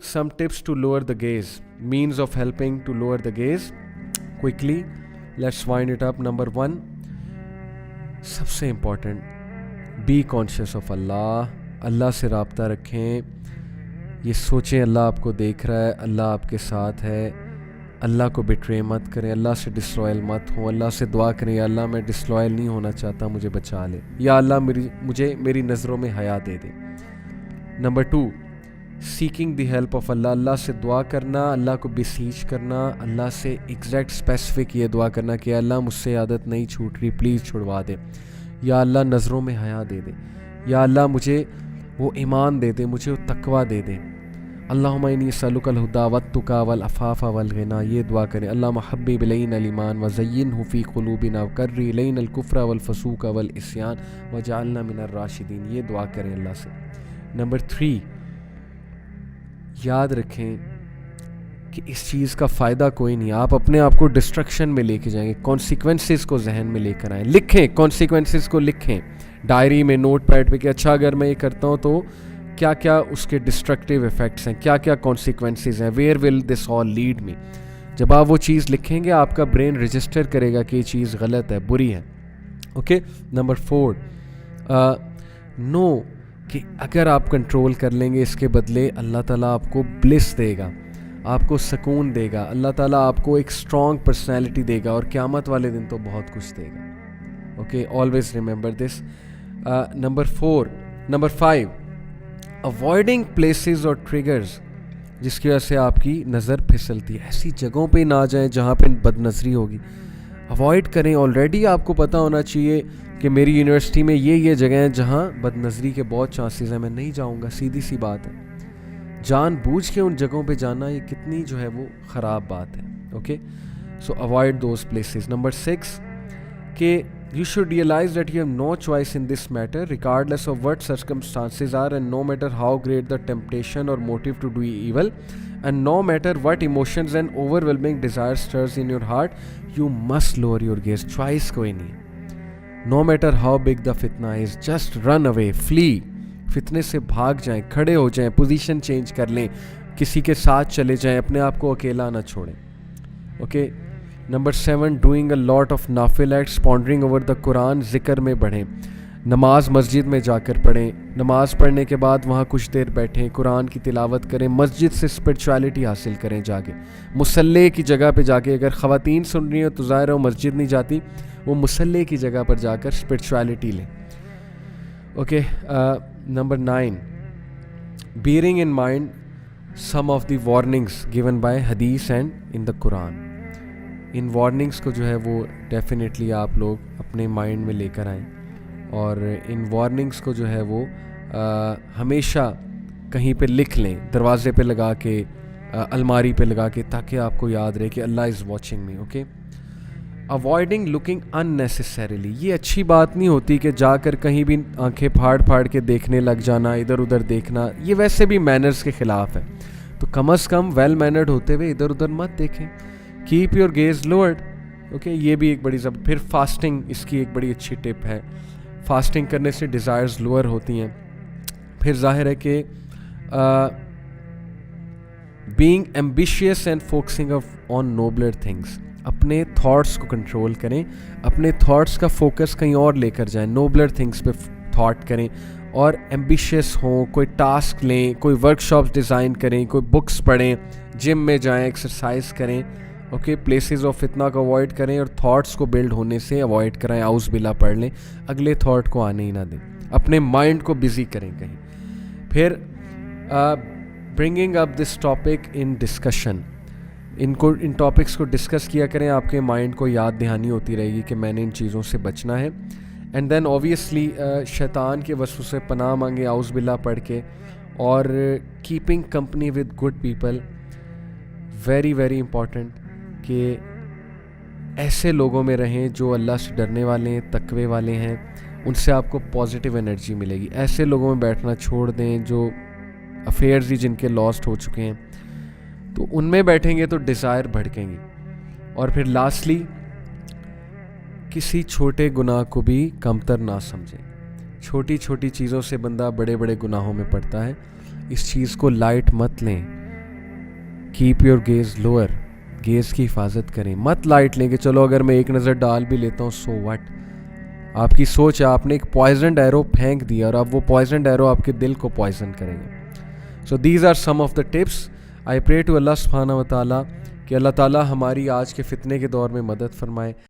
some tips to lower the gaze, means of helping to lower the gaze. Quickly, let's wind it up. Number 1, सबसे important, be conscious of Allah. अल्लाह से रब्ता रखें, ये सोचें अल्लाह आपको देख रहा है, अल्लाह आपके साथ है, अल्लाह को बिट्रे मत करें, अल्लाह से डिस्लॉयल मत हो, अल्लाह से दुआ करें, या अल्लाह मैं डिस्लॉयल नहीं होना चाहता, मुझे बचा ले, या अल्लाह मुझे मेरी नज़रों में हया दे दे. Number 2, seeking the help of Allah. अल्लाह से दुआ करना, अल्लाह को बेसीच करना, अल्लाह से एग्जैक्ट स्पेसिफिक ये दुआ करना कि अल्लाह मुझसे आदत नहीं छूट रही, प्लीज़ छुड़वा दे, या अल्लाह नज़रों में हया दे दे, या अल्लाह मुझे वो ईमान दे दे, मुझे वो तकवा दे दे. अल्लाहुम्मा इन्नी असअलुकल हुदा वत्तुका वल अफ़ाफ़ा वल गिना, ये दुआ करें. अल्लाहुम्मा हब्बिब इलैनल ईमान व ज़य्यिनहु फ़ी क़ुलूबिना वकर्रि इलैनल कुफ़्र वल फ़सूक़ वल इस्यान वजअलना मिनर राशिदीन, ये दुआ करें अल्लाह से. नंबर 3, याद रखें कि इस चीज़ का फ़ायदा कोई नहीं. आप अपने आप को डिस्ट्रक्शन में लेके जाएंगे. कॉन्सिक्वेंसेस को जहन में लेकर आएँ, लिखें, कॉन्सिक्वेंसेस को लिखें डायरी में, नोट पैड पे कि अच्छा अगर मैं ये करता हूँ तो क्या क्या उसके डिस्ट्रक्टिव इफ़ेक्ट्स हैं, क्या क्या कॉन्सिक्वेंसेस हैं, where will this all lead me. जब आप वो चीज़ लिखेंगे आपका ब्रेन रजिस्टर करेगा कि ये चीज़ गलत है, बुरी है. ओके. नंबर 4, नो कि अगर आप कंट्रोल कर लेंगे, इसके बदले अल्लाह ताला आपको ब्लिस देगा, आपको सुकून देगा, अल्लाह ताला आपको एक स्ट्रॉन्ग पर्सनैलिटी देगा, और क़यामत वाले दिन तो बहुत कुछ देगा. Okay, always remember this. Number 5, avoiding places और ट्रिगर्स जिसकी वजह से आपकी नज़र फिसलती है. ऐसी जगहों पे ना जाएं जहाँ पे बदनज़री होगी, अवॉइड करें. ऑलरेडी आपको पता होना चाहिए कि मेरी यूनिवर्सिटी में ये जगह हैं जहाँ बदनज़री के बहुत चांसेस हैं, मैं नहीं जाऊँगा, सीधी सी बात है. जानबूझ के उन जगहों पे जाना ये कितनी जो है वो ख़राब बात है. Okay, so avoid those places. Number 6, कि you should realize that you have no choice in this matter regardless of what circumstances are, and no matter how great the temptation or motive to do evil, and no matter what emotions and overwhelming desire stirs in your heart, you must lower your gaze. Choice कोई नहीं. No matter how big the fitna is, just run away, flee. फितने से भाग जाएं, खड़े हो जाएं, position change कर लें, किसी के साथ चले जाएं, अपने आप को अकेला ना छोड़ें. Okay. Number 7, doing a lot of नाफिल acts, pondering over the Quran, ज़िक्र में बढ़ें, नमाज मस्जिद में जाकर पढ़ें, नमाज पढ़ने के बाद वहाँ कुछ देर बैठें, कुरान की तिलावत करें, मस्जिद से स्पिरिचुअलिटी हासिल करें जाके, मुसल्ले की जगह पे जाके. अगर ख़वातीन सुन रही हो तो ज़ाहिर है वो मस्जिद नहीं जाती, वो मुसल्ले की जगह पर जाकर स्पिरिचुअलिटी लें. Okay. Number 9, bearing in mind some of the warnings given by hadith and in the Quran. In warnings को जो है वो डेफिनेटली आप लोग अपने माइंड में लेकर आएँ, और इन वार्निंग्स को जो है वो हमेशा कहीं पे लिख लें, दरवाज़े पे लगा के, अलमारी पे लगा के, ताकि आपको याद रहे कि Allah is watching me. Okay. Avoiding looking unnecessarily, ये अच्छी बात नहीं होती कि जाकर कहीं भी आंखें फाड़ के देखने लग जाना, इधर उधर देखना, ये वैसे भी मैनर्स के ख़िलाफ़ है. तो कम अज़ कम वेल मैनर्ड होते हुए इधर उधर मत देखें. Keep your gauge lowered. Okay, ये भी एक बड़ी फिर फास्टिंग, इसकी एक बड़ी अच्छी टिप है. फास्टिंग करने से डिज़ायर्स लोअर होती हैं. फिर जाहिर है कि being ambitious and focusing on नोबलर things, अपने थॉट्स को कंट्रोल करें, अपने थॉट्स का फोकस कहीं और लेकर जाएं, नोबलर थिंग्स पे थॉट करें, और एम्बिशियस हों, कोई टास्क लें, कोई वर्कशॉप्स डिज़ाइन करें, कोई बुक्स पढ़ें, जिम में जाएं, एक्सरसाइज करें. ओके. प्लेसेस ऑफ फितना को अवॉइड करें, और थॉट्स को बिल्ड होने से अवॉइड कराएं. आउज़ बिल्ला पढ़ लें, अगले थॉट को आने ही ना दें, अपने माइंड को बिज़ी करें कहीं. फिर bringing up this topic in discussion, in topics को डिस्कस किया करें, आपके माइंड को याद दहानी होती रहेगी कि मैंने इन चीज़ों से बचना है. एंड देन ऑब्वियसली शैतान के वसवसे से पनाह मांगे आउज़ बिल्ला पढ़ के, और keeping company with good people, very very important कि ऐसे लोगों में रहें जो अल्लाह से डरने वाले हैं, तकवे वाले हैं, उनसे आपको पॉजिटिव एनर्जी मिलेगी. ऐसे लोगों में बैठना छोड़ दें जो अफेयर्स ही जिनके लॉस्ट हो चुके हैं, तो उनमें बैठेंगे तो डिज़ायर भड़केंगी. और फिर लास्टली, किसी छोटे गुनाह को भी कमतर ना समझें. छोटी छोटी चीज़ों से बंदा बड़े बड़े गुनाहों में पड़ता है. इस चीज़ को लाइट मत लें. Keep your gaze lower, gaze کی حفاظت کریں, مت لائٹ لیں کہ چلو اگر میں ایک نظر ڈال بھی لیتا ہوں سو وٹ. آپ کی سوچ ہے, آپ نے ایک پوائزنڈ ایرو پھینک دیا اور اب وہ پوائزنڈ ایرو آپ کے دل کو پوائزن کرے گا. So these are some of the tips. I pray to اللہ سبحانہ و تعالیٰ کہ اللہ تعالیٰ ہماری آج کے فتنے کے دور میں مدد فرمائے.